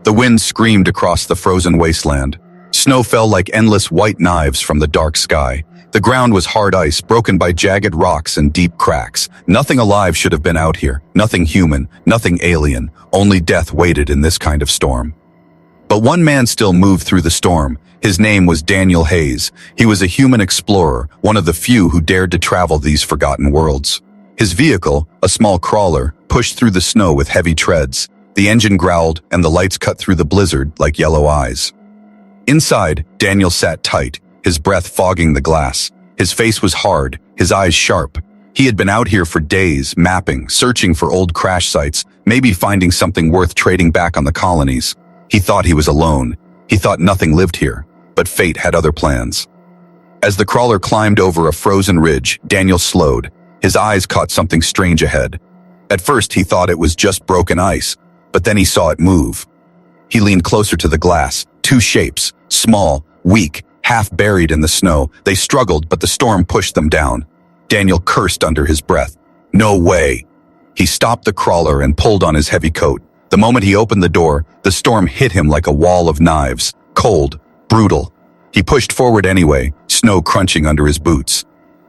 The wind screamed across the frozen wasteland. Snow fell like endless white knives from the dark sky. The ground was hard ice, broken by jagged rocks and deep cracks. Nothing alive should have been out here. Nothing human, nothing alien. Only death waited in this kind of storm. But one man still moved through the storm. His name was Daniel Hayes. He was a human explorer, one of the few who dared to travel these forgotten worlds. His vehicle, a small crawler, pushed through the snow with heavy treads. The engine growled, and the lights cut through the blizzard like yellow eyes. Inside, Daniel sat tight, his breath fogging the glass. His face was hard, his eyes sharp. He had been out here for days, mapping, searching for old crash sites, maybe finding something worth trading back on the colonies. He thought he was alone. He thought nothing lived here, but fate had other plans. As the crawler climbed over a frozen ridge, Daniel slowed. His eyes caught something strange ahead. At first, he thought it was just broken ice, but then he saw it move. He leaned closer to the glass. Two shapes, small, weak, half buried in the snow. They struggled, but the storm pushed them down. Daniel cursed under his breath. No way! He stopped the crawler and pulled on his heavy coat. The moment he opened the door, the storm hit him like a wall of knives. Cold, brutal. He pushed forward anyway, snow crunching under his boots.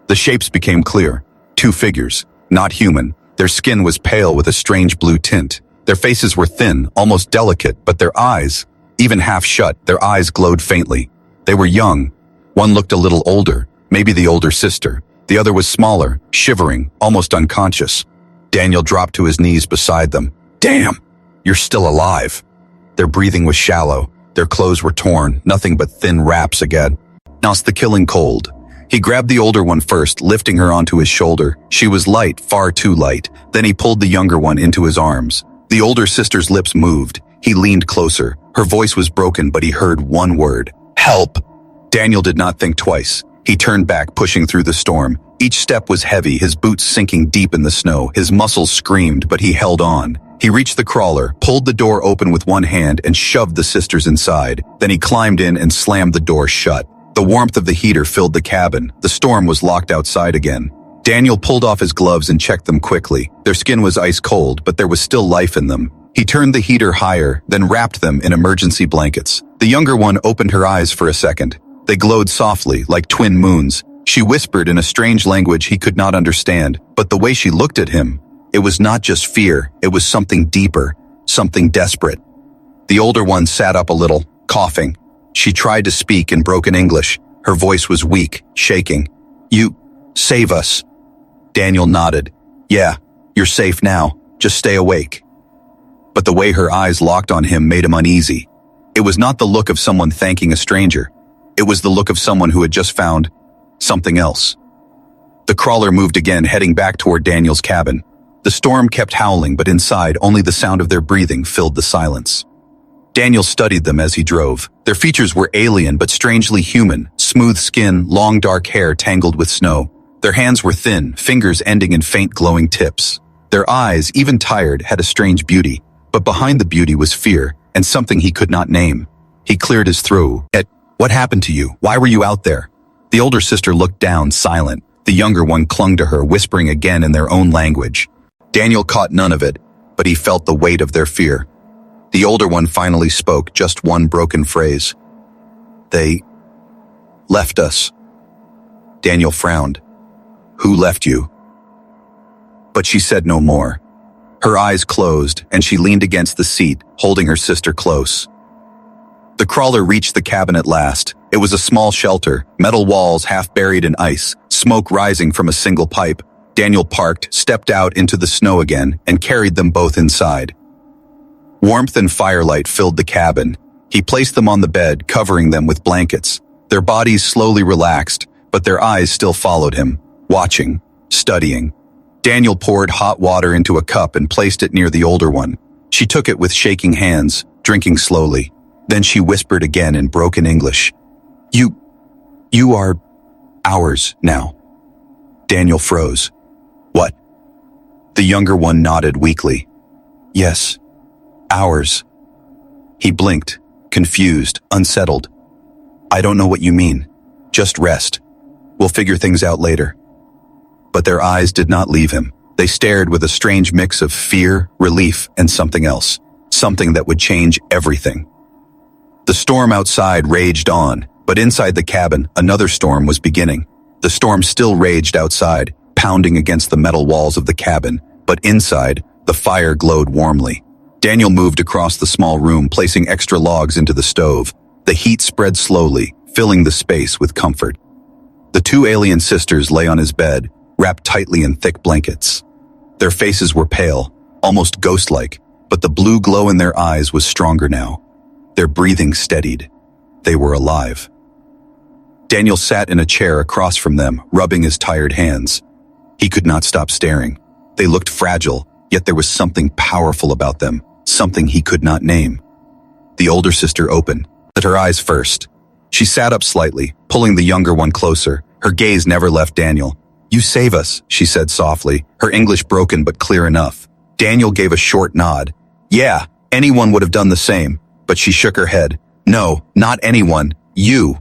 The shapes became clear. Two figures, not human. Their skin was pale with a strange blue tint. Their faces were thin, almost delicate, but their eyes, even half shut, their eyes glowed faintly. They were young. One looked a little older, maybe the older sister. The other was smaller, shivering, almost unconscious. Daniel dropped to his knees beside them. Damn, you're still alive. Their breathing was shallow. Their clothes were torn, nothing but thin wraps again. Now's the killing cold. He grabbed the older one first, lifting her onto his shoulder. She was light, far too light. Then he pulled the younger one into his arms. The older sister's lips moved. He leaned closer. Her voice was broken, but he heard one word. Help! Daniel did not think twice. He turned back, pushing through the storm. Each step was heavy, his boots sinking deep in the snow. His muscles screamed, but he held on. He reached the crawler, pulled the door open with one hand, and shoved the sisters inside. Then he climbed in and slammed the door shut. The warmth of the heater filled the cabin. The storm was locked outside again. Daniel pulled off his gloves and checked them quickly. Their skin was ice cold, but there was still life in them. He turned the heater higher, then wrapped them in emergency blankets. The younger one opened her eyes for a second. They glowed softly, like twin moons. She whispered in a strange language he could not understand, but the way she looked at him, it was not just fear, it was something deeper, something desperate. The older one sat up a little, coughing. She tried to speak in broken English. Her voice was weak, shaking. You, save us. Daniel nodded. Yeah, you're safe now. Just stay awake. But the way her eyes locked on him made him uneasy. It was not the look of someone thanking a stranger. It was the look of someone who had just found something else. The crawler moved again, heading back toward Daniel's cabin. The storm kept howling, but inside, only the sound of their breathing filled the silence. Daniel studied them as he drove. Their features were alien but strangely human, smooth skin, long dark hair tangled with snow. Their hands were thin, fingers ending in faint glowing tips. Their eyes, even tired, had a strange beauty, but behind the beauty was fear, and something he could not name. He cleared his throat. What happened to you? Why were you out there? The older sister looked down, silent. The younger one clung to her, whispering again in their own language. Daniel caught none of it, but he felt the weight of their fear. The older one finally spoke, just one broken phrase. They left us. Daniel frowned. Who left you? But she said no more. Her eyes closed, and she leaned against the seat, holding her sister close. The crawler reached the cabin at last. It was a small shelter, metal walls half buried in ice, smoke rising from a single pipe. Daniel parked, stepped out into the snow again, and carried them both inside. Warmth and firelight filled the cabin. He placed them on the bed, covering them with blankets. Their bodies slowly relaxed, but their eyes still followed him, watching, studying. Daniel poured hot water into a cup and placed it near the older one. She took it with shaking hands, drinking slowly. Then she whispered again in broken English. You are ours now. Daniel froze. What? The younger one nodded weakly. Yes, ours. He blinked, confused, unsettled. I don't know what you mean. Just rest. We'll figure things out later. But their eyes did not leave him. They stared with a strange mix of fear, relief, and something else. something that would change everything. The storm outside raged on, but inside the cabin, another storm was beginning. The storm still raged outside, pounding against the metal walls of the cabin, but inside, the fire glowed warmly. Daniel moved across the small room, placing extra logs into the stove. The heat spread slowly, filling the space with comfort. The two alien sisters lay on his bed, wrapped tightly in thick blankets. Their faces were pale, almost ghost-like, but the blue glow in their eyes was stronger now. Their breathing steadied. They were alive. Daniel sat in a chair across from them, rubbing his tired hands. He could not stop staring. They looked fragile, yet there was something powerful about them, something he could not name. The older sister opened, but her eyes first. She sat up slightly, pulling the younger one closer. Her gaze never left Daniel. "You save us," she said softly, her English broken but clear enough. Daniel gave a short nod. "Yeah, anyone would have done the same," but she shook her head. "No, not anyone, you."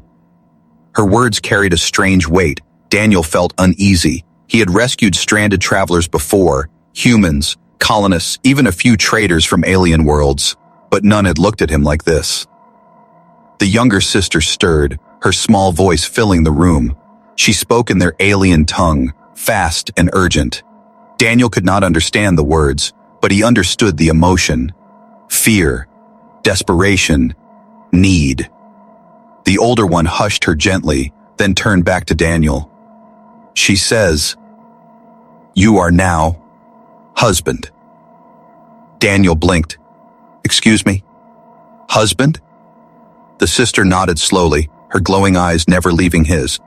Her words carried a strange weight. Daniel felt uneasy. He had rescued stranded travelers before, humans, colonists, even a few traders from alien worlds, but none had looked at him like this. The younger sister stirred, her small voice filling the room. She spoke in their alien tongue, fast and urgent. Daniel could not understand the words, but he understood the emotion. Fear, desperation, need. The older one hushed her gently, then turned back to Daniel. She says, "You are now husband." Daniel blinked. "Excuse me? Husband?" The sister nodded slowly, her glowing eyes never leaving his.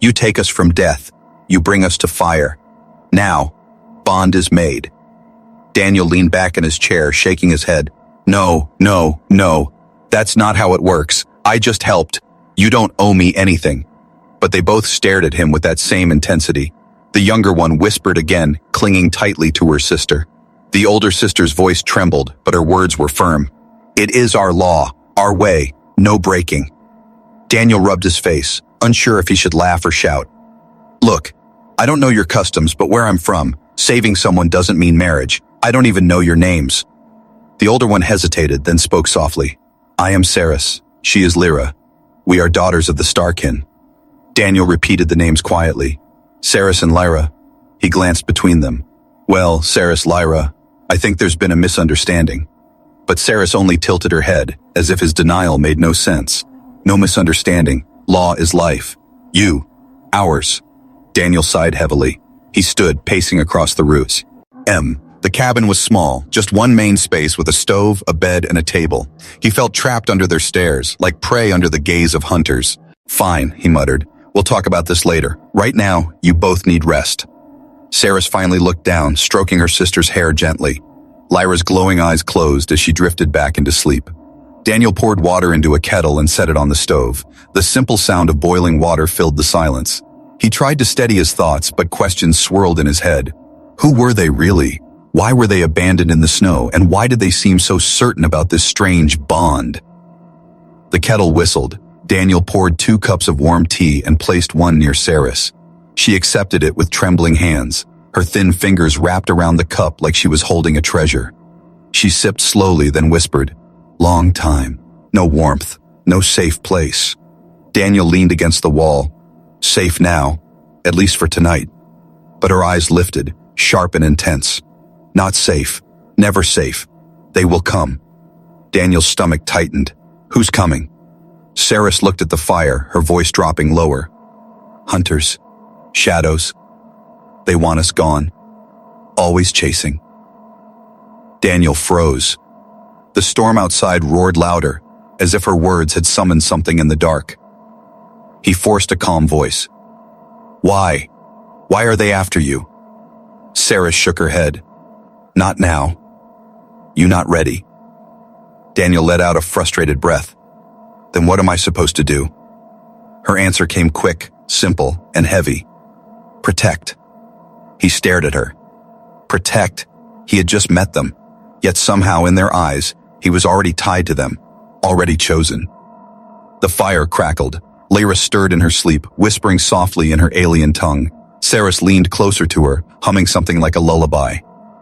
"You take us from death. You bring us to fire. Now, bond is made." Daniel leaned back in his chair, shaking his head. "No, no, no. That's not how it works. I just helped. You don't owe me anything." But they both stared at him with that same intensity. The younger one whispered again, clinging tightly to her sister. The older sister's voice trembled, but her words were firm. "It is our law, our way, no breaking." Daniel rubbed his face, unsure if he should laugh or shout. "Look, I don't know your customs, but where I'm from, saving someone doesn't mean marriage. I don't even know your names." The older one hesitated, then spoke softly. "I am Saris. She is Lyra. We are daughters of the Starkin." Daniel repeated the names quietly. "Saris and Lyra." He glanced between them. "Well, Saris, Lyra, I think there's been a misunderstanding." But Saris only tilted her head, as if his denial made no sense. "No misunderstanding. Law is life. You. Ours." Daniel sighed heavily. He stood, pacing across the roofs. The cabin was small, just one main space with a stove, a bed, and a table. He felt trapped under their stares, like prey under the gaze of hunters. "Fine," he muttered. "We'll talk about this later. Right now, you both need rest." Saris finally looked down, stroking her sister's hair gently. Lyra's glowing eyes closed as she drifted back into sleep. Daniel poured water into a kettle and set it on the stove. The simple sound of boiling water filled the silence. He tried to steady his thoughts, but questions swirled in his head. Who were they really? Why were they abandoned in the snow, and why did they seem so certain about this strange bond? The kettle whistled. Daniel poured 2 cups of warm tea and placed one near Saris. She accepted it with trembling hands, her thin fingers wrapped around the cup like she was holding a treasure. She sipped slowly, then whispered, "Long time. No warmth. No safe place." Daniel leaned against the wall. Safe now, at least for tonight. But her eyes lifted, sharp and intense. Not safe. Never safe. They will come. Daniel's stomach tightened. Who's coming? Saris looked at the fire, her voice dropping lower. Hunters. Shadows. They want us gone. Always chasing. Daniel froze. The storm outside roared louder, as if her words had summoned something in the dark. He forced a calm voice. Why? Why are they after you? Saris shook her head. Not now. You not ready. Daniel let out a frustrated breath. Then what am I supposed to do? Her answer came quick, simple, and heavy. Protect. He stared at her. Protect. He had just met them, yet somehow in their eyes, he was already tied to them, already chosen. The fire crackled. Lyra stirred in her sleep, whispering softly in her alien tongue. Saris leaned closer to her, humming something like a lullaby.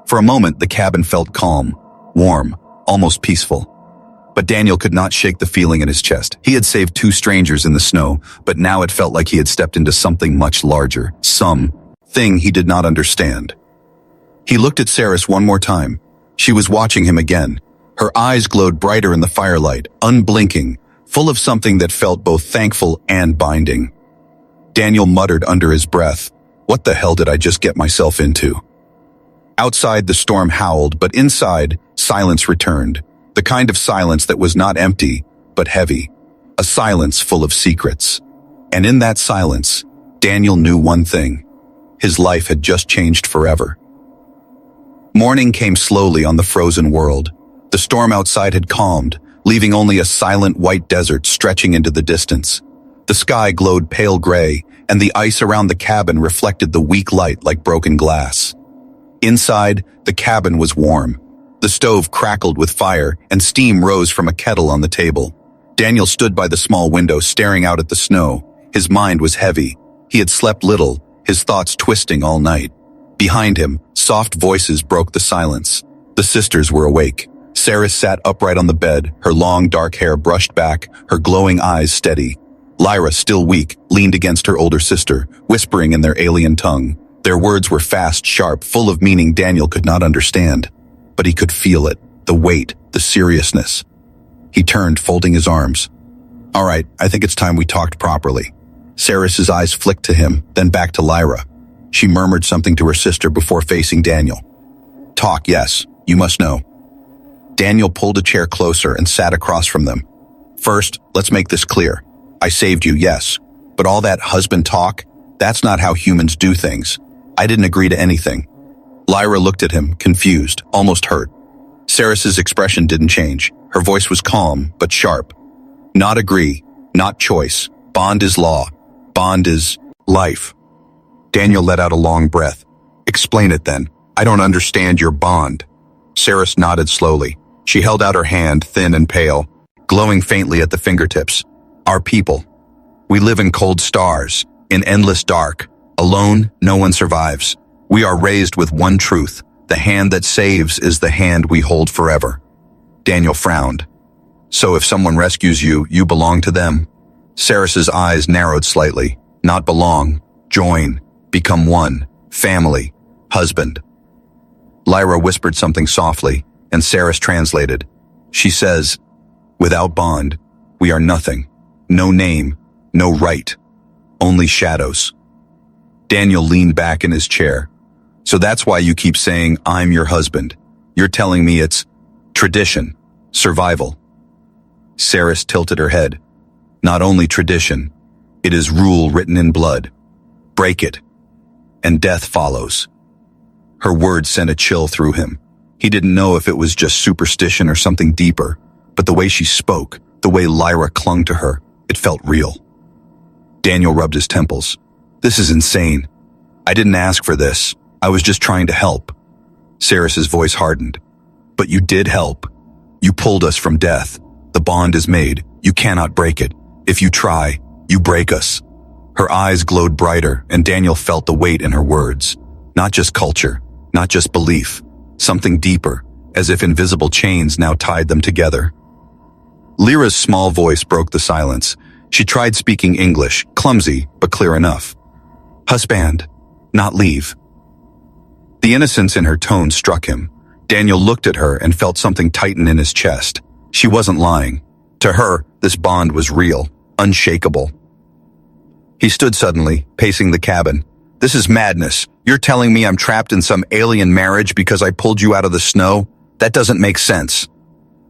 For a moment, the cabin felt calm, warm, almost peaceful. But Daniel could not shake the feeling in his chest. He had saved two strangers in the snow, but now it felt like he had stepped into something much larger, something he did not understand. He looked at Saris one more time. She was watching him again. Her eyes glowed brighter in the firelight, unblinking, full of something that felt both thankful and binding. Daniel muttered under his breath, "What the hell did I just get myself into?" Outside, the storm howled, but inside, silence returned. The kind of silence that was not empty, but heavy. A silence full of secrets. And in that silence, Daniel knew one thing. His life had just changed forever. Morning came slowly on the frozen world. The storm outside had calmed, leaving only a silent white desert stretching into the distance. The sky glowed pale gray, and the ice around the cabin reflected the weak light like broken glass. Inside, the cabin was warm. The stove crackled with fire, and steam rose from a kettle on the table. Daniel stood by the small window staring out at the snow. His mind was heavy. He had slept little, his thoughts twisting all night. Behind him, soft voices broke the silence. The sisters were awake. Saris sat upright on the bed, her long dark hair brushed back, her glowing eyes steady. Lyra, still weak, leaned against her older sister, whispering in their alien tongue. Their words were fast, sharp, full of meaning Daniel could not understand. But he could feel it, the weight, the seriousness. He turned, folding his arms. "All right, I think it's time we talked properly." Saris's eyes flicked to him, then back to Lyra. She murmured something to her sister before facing Daniel. "Talk, yes, you must know." Daniel pulled a chair closer and sat across from them. "First, let's make this clear. I saved you, yes. But all that husband talk, that's not how humans do things. I didn't agree to anything." Lyra looked at him, confused, almost hurt. Saris's expression didn't change. Her voice was calm, but sharp. "Not agree, not choice. Bond is law. Bond is life." Daniel let out a long breath. "Explain it then. I don't understand your bond." Saris nodded slowly. She held out her hand, thin and pale, glowing faintly at the fingertips. "Our people. We live in cold stars, in endless dark. Alone, no one survives. We are raised with one truth. The hand that saves is the hand we hold forever." Daniel frowned. "So if someone rescues you, you belong to them?" Saris's eyes narrowed slightly. "Not belong. Join. Become one. Family. Husband." Lyra whispered something softly, and Saris translated. She says, "Without bond, we are nothing. No name, no right. Only shadows." Daniel leaned back in his chair. "So that's why you keep saying, 'I'm your husband.' You're telling me it's tradition, survival." Saris tilted her head. "Not only tradition, it is rule written in blood. Break it, and death follows." Her words sent a chill through him. He didn't know if it was just superstition or something deeper, but the way she spoke, the way Lyra clung to her, it felt real. Daniel rubbed his temples. "This is insane. I didn't ask for this. I was just trying to help." Saris's voice hardened. "But you did help. You pulled us from death. The bond is made. You cannot break it. If you try, you break us." Her eyes glowed brighter, and Daniel felt the weight in her words. Not just culture, not just belief, something deeper, as if invisible chains now tied them together. Lyra's small voice broke the silence. She tried speaking English, clumsy, but clear enough. "Husband, not leave." The innocence in her tone struck him. Daniel looked at her and felt something tighten in his chest. She wasn't lying. To her, this bond was real, unshakable. He stood suddenly, pacing the cabin. "This is madness. You're telling me I'm trapped in some alien marriage because I pulled you out of the snow? That doesn't make sense."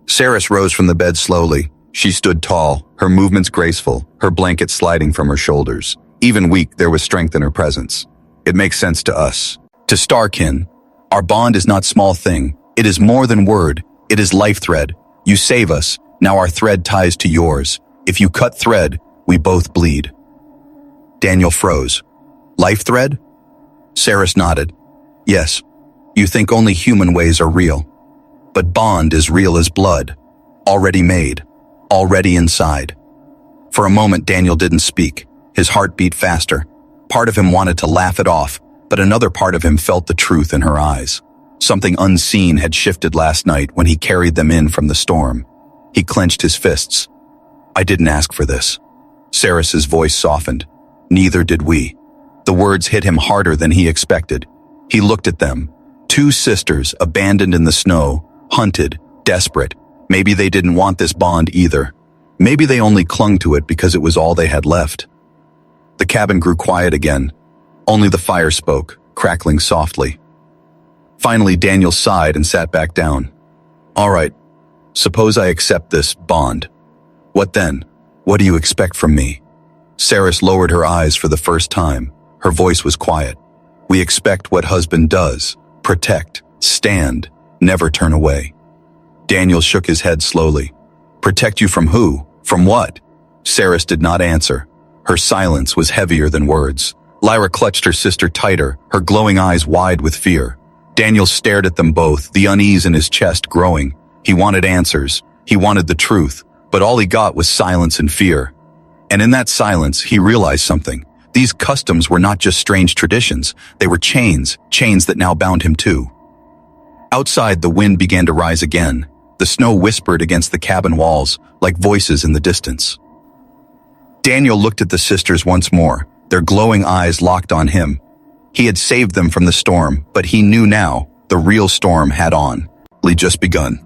Saris rose from the bed slowly. She stood tall, her movements graceful, her blanket sliding from her shoulders. Even weak, there was strength in her presence. "It makes sense to us. To Starkin, our bond is not small thing. It is more than word. It is life thread. You save us. Now our thread ties to yours. If you cut thread, we both bleed." Daniel froze. "Life thread?" Saris nodded. "Yes. You think only human ways are real. But bond is real as blood. Already made. Already inside." For a moment, Daniel didn't speak. His heart beat faster. Part of him wanted to laugh it off, but another part of him felt the truth in her eyes. Something unseen had shifted last night when he carried them in from the storm. He clenched his fists. I didn't ask for this. Saris's voice softened. Neither did we. The words hit him harder than he expected. He looked at them. Two sisters, abandoned in the snow, hunted, desperate. Maybe they didn't want this bond either. Maybe they only clung to it because it was all they had left. The cabin grew quiet again. Only the fire spoke, crackling softly. Finally, Daniel sighed and sat back down. All right, suppose I accept this bond. What then? What do you expect from me? Saris lowered her eyes for the first time. Her voice was quiet. We expect what husband does. Protect, stand, never turn away. Daniel shook his head slowly. Protect you from who? From what? Saris did not answer. Her silence was heavier than words. Lyra clutched her sister tighter, her glowing eyes wide with fear. Daniel stared at them both, the unease in his chest growing. He wanted answers. He wanted the truth. But all he got was silence and fear. And in that silence, he realized something. These customs were not just strange traditions. They were chains that now bound him too. Outside, the wind began to rise again. The snow whispered against the cabin walls, like voices in the distance. Daniel looked at the sisters once more, their glowing eyes locked on him. He had saved them from the storm, but he knew now the real storm had only just begun.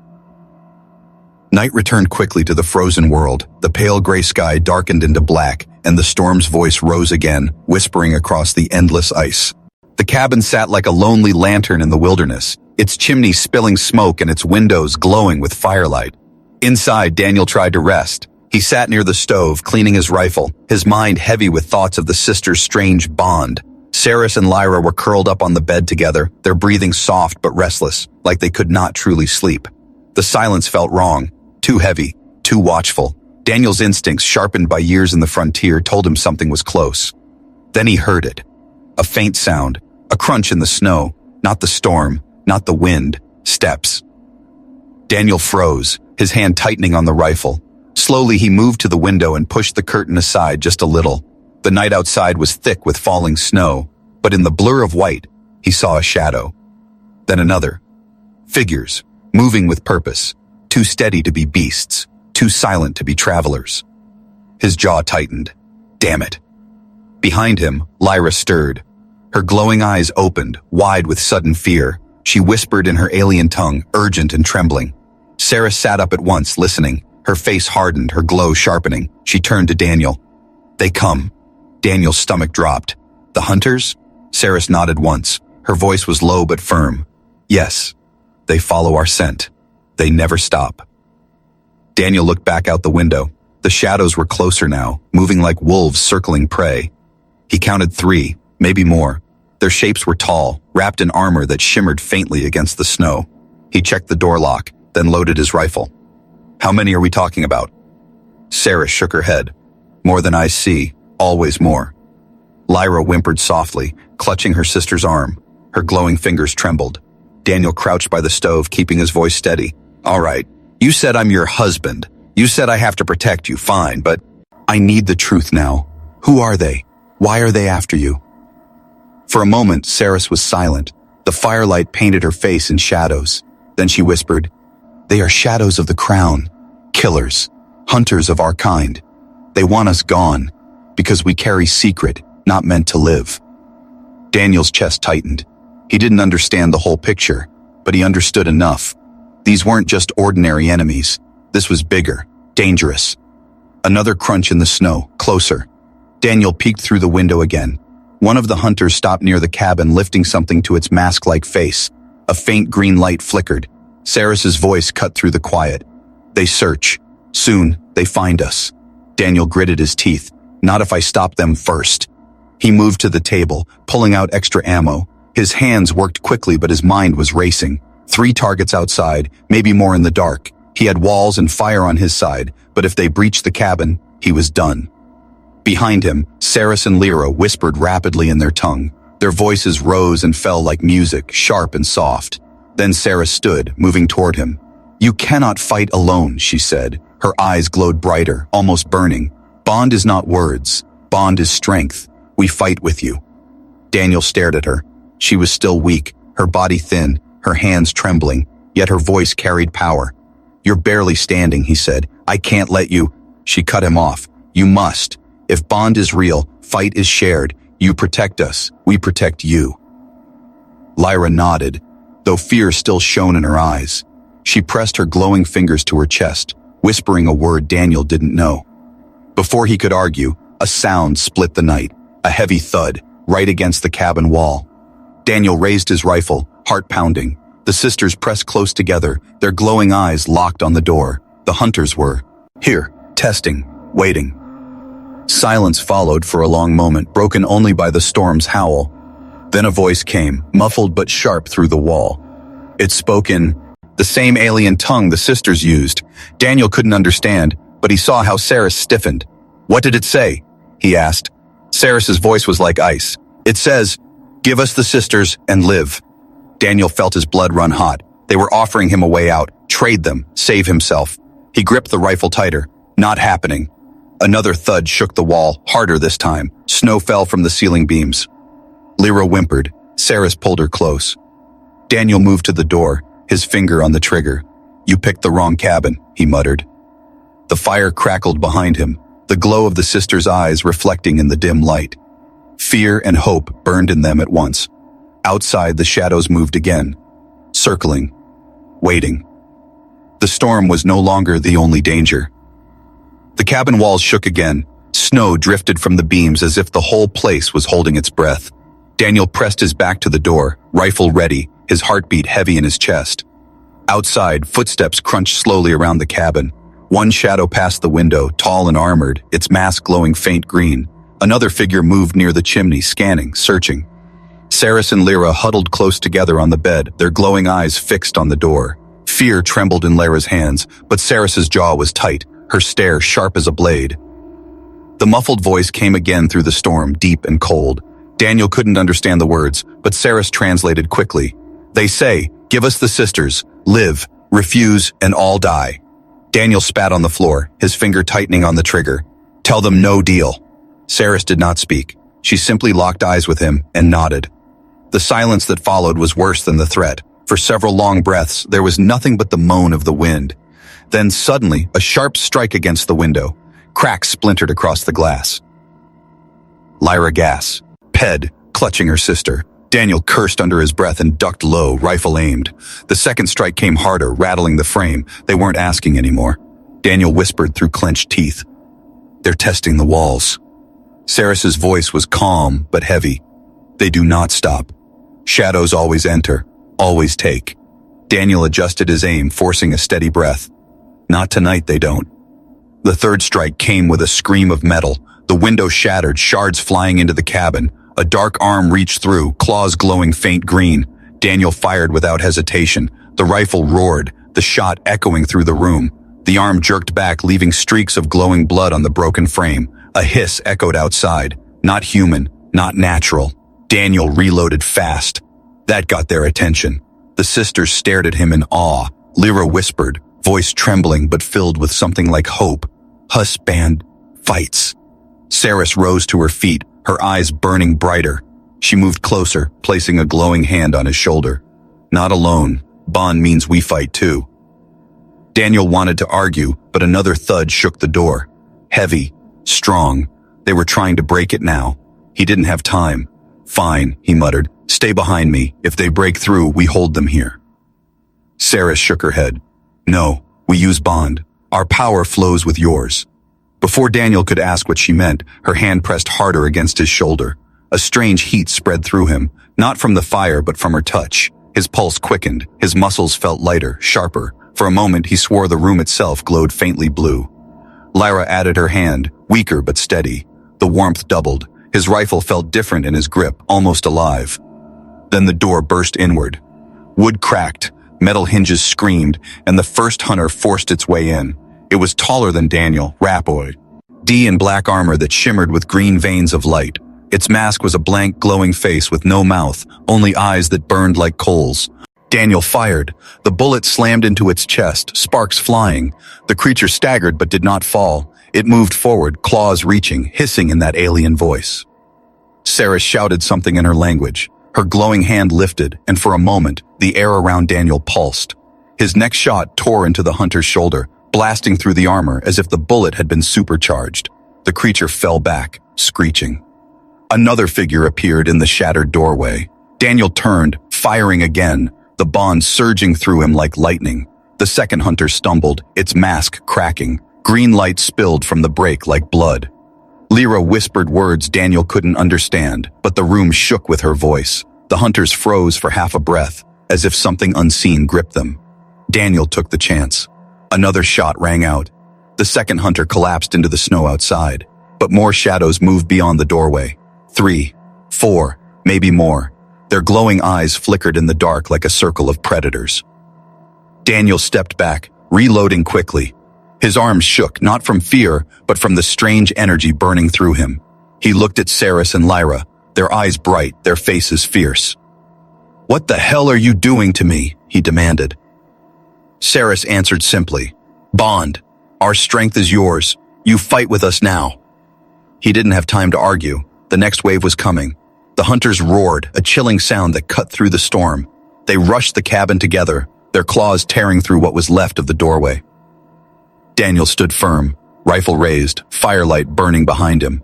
Night returned quickly to the frozen world. The pale gray sky darkened into black, and the storm's voice rose again, whispering across the endless ice. The cabin sat like a lonely lantern in the wilderness, its chimney spilling smoke and its windows glowing with firelight. Inside, Daniel tried to rest. He sat near the stove, cleaning his rifle, his mind heavy with thoughts of the sisters' strange bond. Saris and Lyra were curled up on the bed together, their breathing soft but restless, like they could not truly sleep. The silence felt wrong, too heavy, too watchful. Daniel's instincts, sharpened by years in the frontier, told him something was close. Then he heard it. A faint sound, a crunch in the snow, not the storm, not the wind, steps. Daniel froze, his hand tightening on the rifle. Slowly he moved to the window and pushed the curtain aside just a little. The night outside was thick with falling snow, but in the blur of white, he saw a shadow. Then another. Figures, moving with purpose, too steady to be beasts, too silent to be travelers. His jaw tightened. Damn it. Behind him, Lyra stirred. Her glowing eyes opened, wide with sudden fear. She whispered in her alien tongue, urgent and trembling. Saris sat up at once, listening. Her face hardened, her glow sharpening. She turned to Daniel. They come. Daniel's stomach dropped. The hunters? Saris nodded once. Her voice was low but firm. Yes. They follow our scent. They never stop. Daniel looked back out the window. The shadows were closer now, moving like wolves circling prey. He counted 3, maybe more. Their shapes were tall, wrapped in armor that shimmered faintly against the snow. He checked the door lock, then loaded his rifle. How many are we talking about? Saris shook her head. More than I see, always more. Lyra whimpered softly, clutching her sister's arm. Her glowing fingers trembled. Daniel crouched by the stove, keeping his voice steady. All right, you said I'm your husband. You said I have to protect you, fine, but I need the truth now. Who are they? Why are they after you? For a moment, Saris was silent. The firelight painted her face in shadows. Then she whispered, They are shadows of the crown. Killers. Hunters of our kind. They want us gone. Because we carry secret, not meant to live. Daniel's chest tightened. He didn't understand the whole picture, but he understood enough. These weren't just ordinary enemies. This was bigger, dangerous. Another crunch in the snow, closer. Daniel peeked through the window again. One of the hunters stopped near the cabin, lifting something to its mask-like face. A faint green light flickered. Saris's voice cut through the quiet. They search. Soon, they find us. Daniel gritted his teeth. Not if I stop them first. He moved to the table, pulling out extra ammo. His hands worked quickly, but his mind was racing. 3 targets outside, maybe more in the dark. He had walls and fire on his side, but if they breached the cabin, he was done. Behind him, Saris and Lyra whispered rapidly in their tongue. Their voices rose and fell like music, sharp and soft. Then Saris stood, moving toward him. You cannot fight alone, she said. Her eyes glowed brighter, almost burning. Bond is not words. Bond is strength. We fight with you. Daniel stared at her. She was still weak, her body thin, her hands trembling, yet her voice carried power. "You're barely standing," he said. "I can't let you—" She cut him off. "You must. If bond is real, fight is shared. You protect us, we protect you." Lyra nodded, though fear still shone in her eyes. She pressed her glowing fingers to her chest, whispering a word Daniel didn't know. Before he could argue, a sound split the night, a heavy thud, right against the cabin wall. Daniel raised his rifle, heart pounding. The sisters pressed close together, their glowing eyes locked on the door. The hunters were here, testing, waiting. Silence followed for a long moment, broken only by the storm's howl. Then a voice came, muffled but sharp through the wall. It spoke in the same alien tongue the sisters used. Daniel couldn't understand, but he saw how Saris stiffened. "What did it say?" he asked. Saris's voice was like ice. "It says, 'Give us the sisters and live.'" Daniel felt his blood run hot. They were offering him a way out, trade them, save himself. He gripped the rifle tighter. Not happening. Another thud shook the wall, harder this time. Snow fell from the ceiling beams. Lyra whimpered. Saris pulled her close. Daniel moved to the door, his finger on the trigger. "You picked the wrong cabin," he muttered. The fire crackled behind him, the glow of the sisters' eyes reflecting in the dim light. Fear and hope burned in them at once. Outside, the shadows moved again, circling, waiting. The storm was no longer the only danger. The cabin walls shook again. Snow drifted from the beams as if the whole place was holding its breath. Daniel pressed his back to the door, rifle ready, his heartbeat heavy in his chest. Outside, footsteps crunched slowly around the cabin. One shadow passed the window, tall and armored, its mask glowing faint green. Another figure moved near the chimney, scanning, searching. Saris and Lyra huddled close together on the bed, their glowing eyes fixed on the door. Fear trembled in Lyra's hands, but Saris's jaw was tight, her stare sharp as a blade. The muffled voice came again through the storm, deep and cold. Daniel couldn't understand the words, but Saris translated quickly. "They say, 'Give us the sisters, live, refuse, and all die.'" Daniel spat on the floor, his finger tightening on the trigger. "Tell them no deal." Saris did not speak. She simply locked eyes with him and nodded. The silence that followed was worse than the threat. For several long breaths, there was nothing but the moan of the wind. Then suddenly, a sharp strike against the window. Cracks splintered across the glass. Lyra gasped, Ped, clutching her sister. Daniel cursed under his breath and ducked low, rifle aimed. The second strike came harder, rattling the frame. They weren't asking anymore. Daniel whispered through clenched teeth. "They're testing the walls." Saris's voice was calm but heavy. "They do not stop. Shadows always enter, always take." Daniel adjusted his aim, forcing a steady breath. "Not tonight, they don't." The third strike came with a scream of metal. The window shattered, shards flying into the cabin. A dark arm reached through, claws glowing faint green. Daniel fired without hesitation. The rifle roared, the shot echoing through the room. The arm jerked back, leaving streaks of glowing blood on the broken frame. A hiss echoed outside. Not human, not natural. Daniel reloaded fast. That got their attention. The sisters stared at him in awe. Lyra whispered, voice trembling but filled with something like hope. "Husband fights." Saris rose to her feet, her eyes burning brighter. She moved closer, placing a glowing hand on his shoulder. "Not alone. Bond means we fight too." Daniel wanted to argue, but another thud shook the door. Heavy, strong. They were trying to break it now. He didn't have time. "Fine," he muttered. "Stay behind me. If they break through, we hold them here." Saris shook her head. "No, we use bond. Our power flows with yours." Before Daniel could ask what she meant, her hand pressed harder against his shoulder. A strange heat spread through him, not from the fire but from her touch. His pulse quickened, his muscles felt lighter, sharper. For a moment he swore the room itself glowed faintly blue. Lyra added her hand, weaker but steady. The warmth doubled. His rifle felt different in his grip, almost alive. Then the door burst inward. Wood cracked, metal hinges screamed, and the first hunter forced its way in. It was taller than Daniel, Rapoid. D in black armor that shimmered with green veins of light. Its mask was a blank, glowing face with no mouth, only eyes that burned like coals. Daniel fired. The bullet slammed into its chest, sparks flying. The creature staggered but did not fall. It moved forward, claws reaching, hissing in that alien voice. Saris shouted something in her language. Her glowing hand lifted, and for a moment, the air around Daniel pulsed. His next shot tore into the hunter's shoulder, blasting through the armor as if the bullet had been supercharged. The creature fell back, screeching. Another figure appeared in the shattered doorway. Daniel turned, firing again, the bond surging through him like lightning. The second hunter stumbled, its mask cracking. Green light spilled from the break like blood. Lyra whispered words Daniel couldn't understand, but the room shook with her voice. The hunters froze for half a breath, as if something unseen gripped them. Daniel took the chance. Another shot rang out. The second hunter collapsed into the snow outside, but more shadows moved beyond the doorway. 3, 4, maybe more. Their glowing eyes flickered in the dark like a circle of predators. Daniel stepped back, reloading quickly. His arms shook, not from fear, but from the strange energy burning through him. He looked at Saris and Lyra, their eyes bright, their faces fierce. "What the hell are you doing to me?" he demanded. Saris answered simply, "Bond, our strength is yours. You fight with us now." He didn't have time to argue. The next wave was coming. The hunters roared, a chilling sound that cut through the storm. They rushed the cabin together, their claws tearing through what was left of the doorway. Daniel stood firm, rifle raised, firelight burning behind him.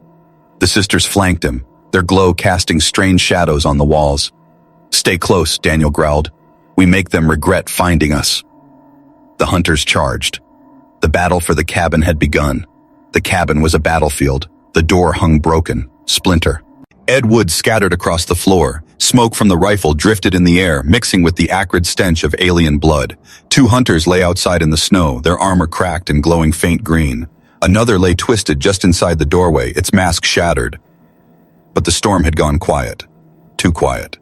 The sisters flanked him, their glow casting strange shadows on the walls. "Stay close," Daniel growled. "We make them regret finding us." The hunters charged. The battle for the cabin had begun. The cabin was a battlefield. The door hung broken, splinter. Ed wood scattered across the floor. Smoke from the rifle drifted in the air, mixing with the acrid stench of alien blood. 2 hunters lay outside in the snow, their armor cracked and glowing faint green. Another lay twisted just inside the doorway, its mask shattered. But the storm had gone quiet. Too quiet.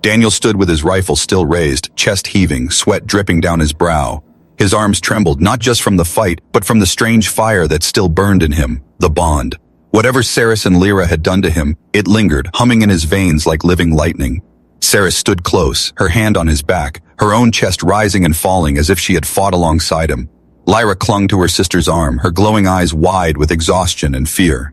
Daniel stood with his rifle still raised, chest heaving, sweat dripping down his brow. His arms trembled, not just from the fight, but from the strange fire that still burned in him, the bond. Whatever Saris and Lyra had done to him, it lingered, humming in his veins like living lightning. Saris stood close, her hand on his back, her own chest rising and falling as if she had fought alongside him. Lyra clung to her sister's arm, her glowing eyes wide with exhaustion and fear.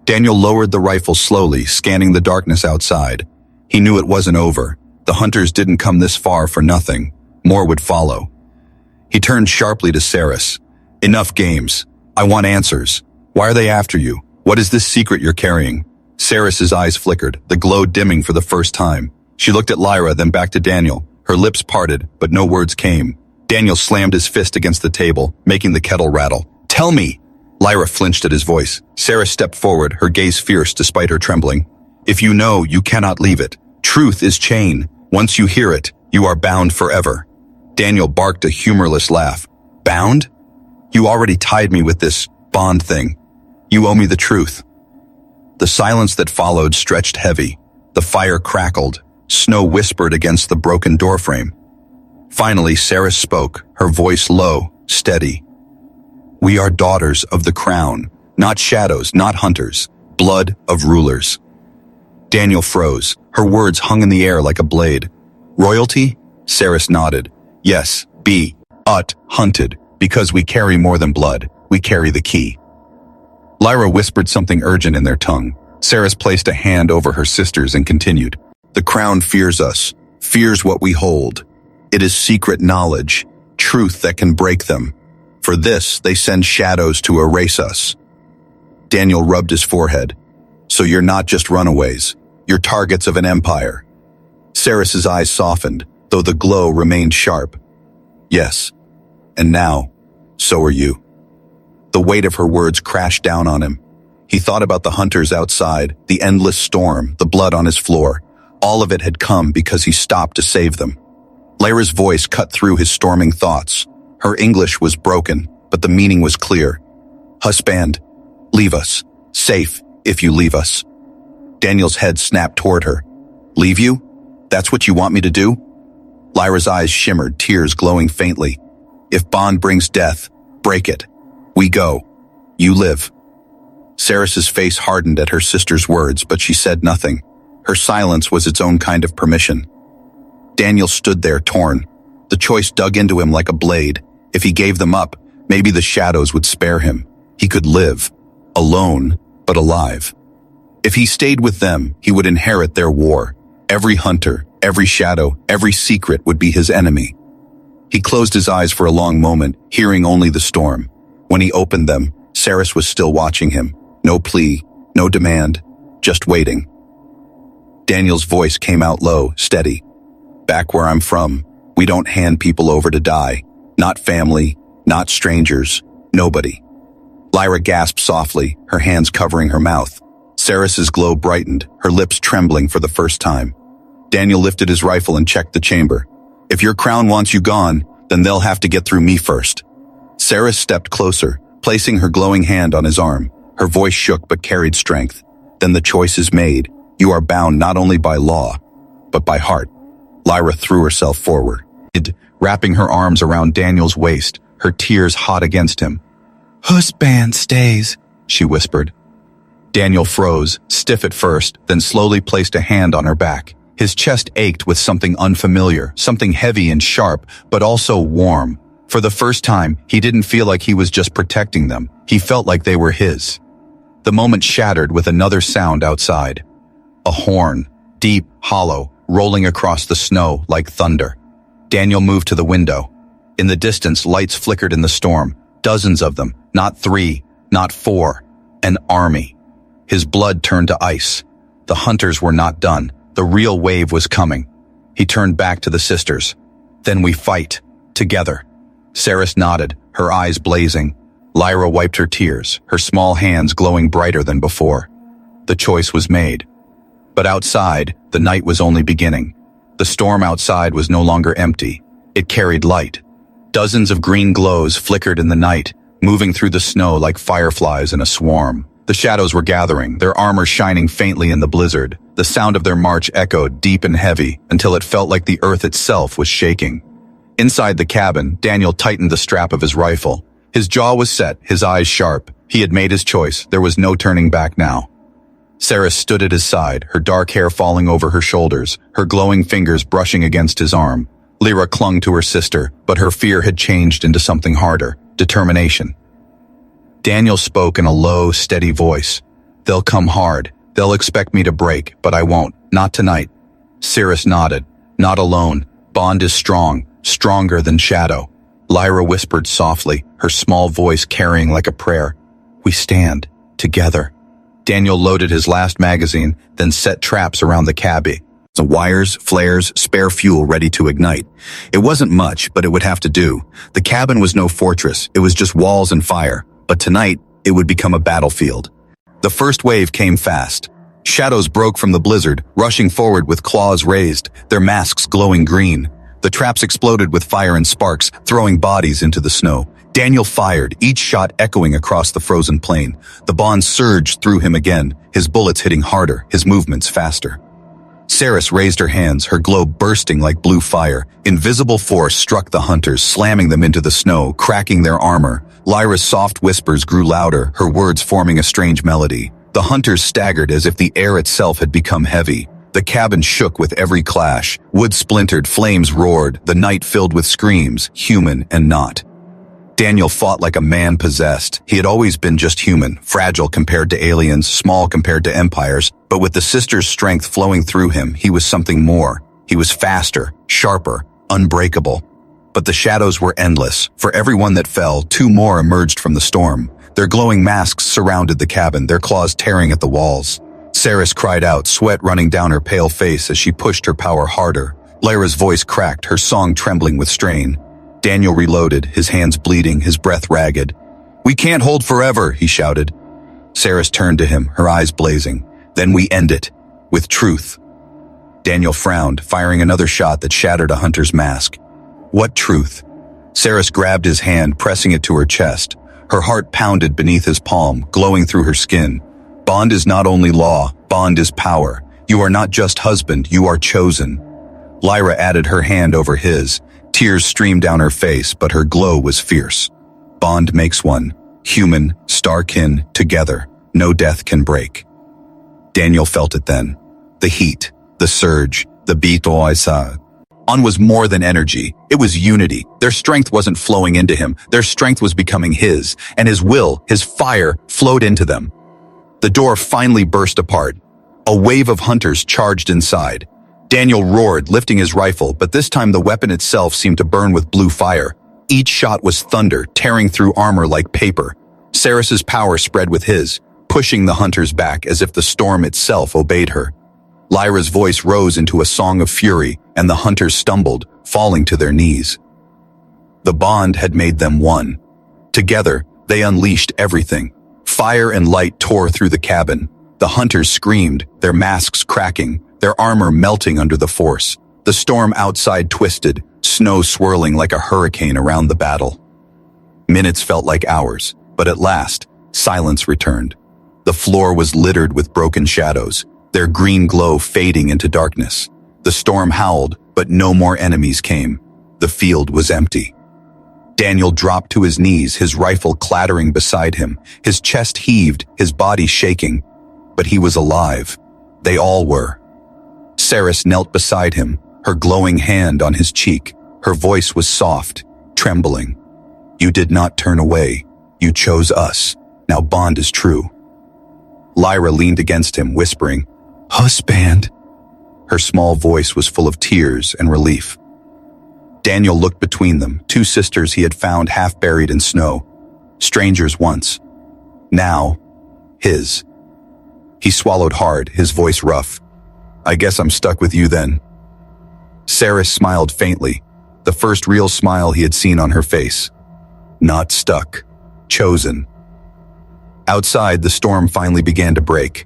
Daniel lowered the rifle slowly, scanning the darkness outside. He knew it wasn't over. The hunters didn't come this far for nothing. More would follow. He turned sharply to Saris. "Enough games. I want answers. Why are they after you? What is this secret you're carrying?" Saris's eyes flickered, the glow dimming for the first time. She looked at Lyra, then back to Daniel. Her lips parted, but no words came. Daniel slammed his fist against the table, making the kettle rattle. "Tell me!" Lyra flinched at his voice. Saris stepped forward, her gaze fierce despite her trembling. "If you know, you cannot leave it. Truth is chain. Once you hear it, you are bound forever." Daniel barked a humorless laugh. "Bound? You already tied me with this bond thing. You owe me the truth." The silence that followed stretched heavy. The fire crackled. Snow whispered against the broken doorframe. Finally, Saris spoke, her voice low, steady. "We are daughters of the crown, not shadows, not hunters, blood of rulers." Daniel froze. Her words hung in the air like a blade. "Royalty?" Saris nodded. "Yes, hunted, because we carry more than blood. We carry the key." Lyra whispered something urgent in their tongue. Saris placed a hand over her sisters and continued. "The crown fears us, fears what we hold. It is secret knowledge, truth that can break them. For this, they send shadows to erase us." Daniel rubbed his forehead. "So you're not just runaways. You're targets of an empire." Saris's eyes softened, though the glow remained sharp. "Yes. And now, so are you." The weight of her words crashed down on him. He thought about the hunters outside, the endless storm, the blood on his floor. All of it had come because he stopped to save them. Lyra's voice cut through his storming thoughts. Her English was broken, but the meaning was clear. "Husband, leave us. Safe, if you leave us." Daniel's head snapped toward her. "Leave you? That's what you want me to do?" Lyra's eyes shimmered, tears glowing faintly. "If bond brings death, break it. We go. You live." Saris's face hardened at her sister's words, but she said nothing. Her silence was its own kind of permission. Daniel stood there, torn. The choice dug into him like a blade. If he gave them up, maybe the shadows would spare him. He could live. Alone, but alive. If he stayed with them, he would inherit their war. Every hunter, every shadow, every secret would be his enemy. He closed his eyes for a long moment, hearing only the storm. When he opened them, Saris was still watching him. No plea, no demand, just waiting. Daniel's voice came out low, steady. Back where I'm from, we don't hand people over to die. Not family, not strangers, nobody. Lyra gasped softly, her hands covering her mouth. Saris's glow brightened, her lips trembling for the first time. Daniel lifted his rifle and checked the chamber. If your crown wants you gone, then they'll have to get through me first. Saris stepped closer, placing her glowing hand on his arm. Her voice shook but carried strength. Then the choice is made. You are bound not only by law, but by heart. Lyra threw herself forward, wrapping her arms around Daniel's waist, her tears hot against him. "Husband stays," she whispered. Daniel froze, stiff at first, then slowly placed a hand on her back. His chest ached with something unfamiliar, something heavy and sharp, but also warm. For the first time, he didn't feel like he was just protecting them. He felt like they were his. The moment shattered with another sound outside. A horn, deep, hollow, rolling across the snow like thunder. Daniel moved to the window. In the distance, lights flickered in the storm. Dozens of them, not 3, not 4. An army. His blood turned to ice. The hunters were not done. The real wave was coming. He turned back to the sisters. "Then we fight. Together." Saris nodded, her eyes blazing. Lyra wiped her tears, her small hands glowing brighter than before. The choice was made. But outside, the night was only beginning. The storm outside was no longer empty. It carried light. Dozens of green glows flickered in the night, moving through the snow like fireflies in a swarm. The shadows were gathering, their armor shining faintly in the blizzard. The sound of their march echoed deep and heavy until it felt like the earth itself was shaking. Inside the cabin, Daniel tightened the strap of his rifle. His jaw was set, his eyes sharp. He had made his choice. There was no turning back now. Saris stood at his side, her dark hair falling over her shoulders, her glowing fingers brushing against his arm. Lyra clung to her sister, but her fear had changed into something harder, determination. Daniel spoke in a low, steady voice. "They'll come hard. They'll expect me to break, but I won't. Not tonight." Saris nodded. "Not alone. Bond is strong, stronger than shadow." Lyra whispered softly, her small voice carrying like a prayer. "We stand, together." Daniel loaded his last magazine, then set traps around the cabby. The wires, flares, spare fuel ready to ignite. It wasn't much, but it would have to do. The cabin was no fortress, it was just walls and fire. But tonight, it would become a battlefield. The first wave came fast. Shadows broke from the blizzard, rushing forward with claws raised, their masks glowing green. The traps exploded with fire and sparks, throwing bodies into the snow. Daniel fired, each shot echoing across the frozen plain. The bond surged through him again, his bullets hitting harder, his movements faster. Saris raised her hands, her glow bursting like blue fire. Invisible force struck the hunters, slamming them into the snow, cracking their armor. Lyra's soft whispers grew louder, her words forming a strange melody. The hunters staggered as if the air itself had become heavy. The cabin shook with every clash. Wood splintered, flames roared, the night filled with screams, human and not. Daniel fought like a man possessed. He had always been just human, fragile compared to aliens, small compared to empires, but with the sisters' strength flowing through him, he was something more. He was faster, sharper, unbreakable. But the shadows were endless. For every one that fell, 2 more emerged from the storm. Their glowing masks surrounded the cabin, their claws tearing at the walls. Saris cried out, sweat running down her pale face as she pushed her power harder. Lyra's voice cracked, her song trembling with strain. Daniel reloaded, his hands bleeding, his breath ragged. "We can't hold forever," he shouted. Saris turned to him, her eyes blazing. "Then we end it. With truth." Daniel frowned, firing another shot that shattered a hunter's mask. "What truth?" Saris grabbed his hand, pressing it to her chest. Her heart pounded beneath his palm, glowing through her skin. "Bond is not only law, bond is power. You are not just husband, you are chosen." Lyra added her hand over his. Tears streamed down her face, but her glow was fierce. Bond makes one. Human, star-kin, together. No death can break. Daniel felt it then. The heat, the surge, the beat I saw. On was more than energy. It was unity. Their strength wasn't flowing into him. Their strength was becoming his, and his will, his fire, flowed into them. The door finally burst apart. A wave of hunters charged inside. Daniel roared, lifting his rifle, but this time the weapon itself seemed to burn with blue fire. Each shot was thunder, tearing through armor like paper. Saris's power spread with his, pushing the hunters back as if the storm itself obeyed her. Lyra's voice rose into a song of fury, and the hunters stumbled, falling to their knees. The bond had made them one. Together, they unleashed everything. Fire and light tore through the cabin. The hunters screamed, their masks cracking, their armor melting under the force. The storm outside twisted, snow swirling like a hurricane around the battle. Minutes felt like hours, but at last, silence returned. The floor was littered with broken shadows, their green glow fading into darkness. The storm howled, but no more enemies came. The field was empty. Daniel dropped to his knees, his rifle clattering beside him. His chest heaved, his body shaking. But he was alive. They all were. Saris knelt beside him, her glowing hand on his cheek. Her voice was soft, trembling. You did not turn away. You chose us. Now bond is true. Lyra leaned against him, whispering, "Husband." Her small voice was full of tears and relief. Daniel looked between them, two sisters he had found half buried in snow. Strangers once. Now, his. He swallowed hard, his voice rough. "I guess I'm stuck with you then." Saris smiled faintly, the first real smile he had seen on her face. Not stuck. Chosen. Outside, the storm finally began to break.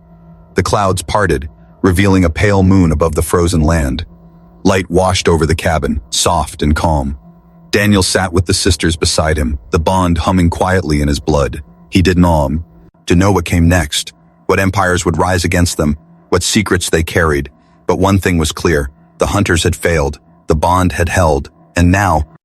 The clouds parted, revealing a pale moon above the frozen land. Light washed over the cabin, soft and calm. Daniel sat with the sisters beside him, the bond humming quietly in his blood. He didn't know to know what came next, what empires would rise against them, what secrets they carried. But one thing was clear, the hunters had failed, the bond had held, and now,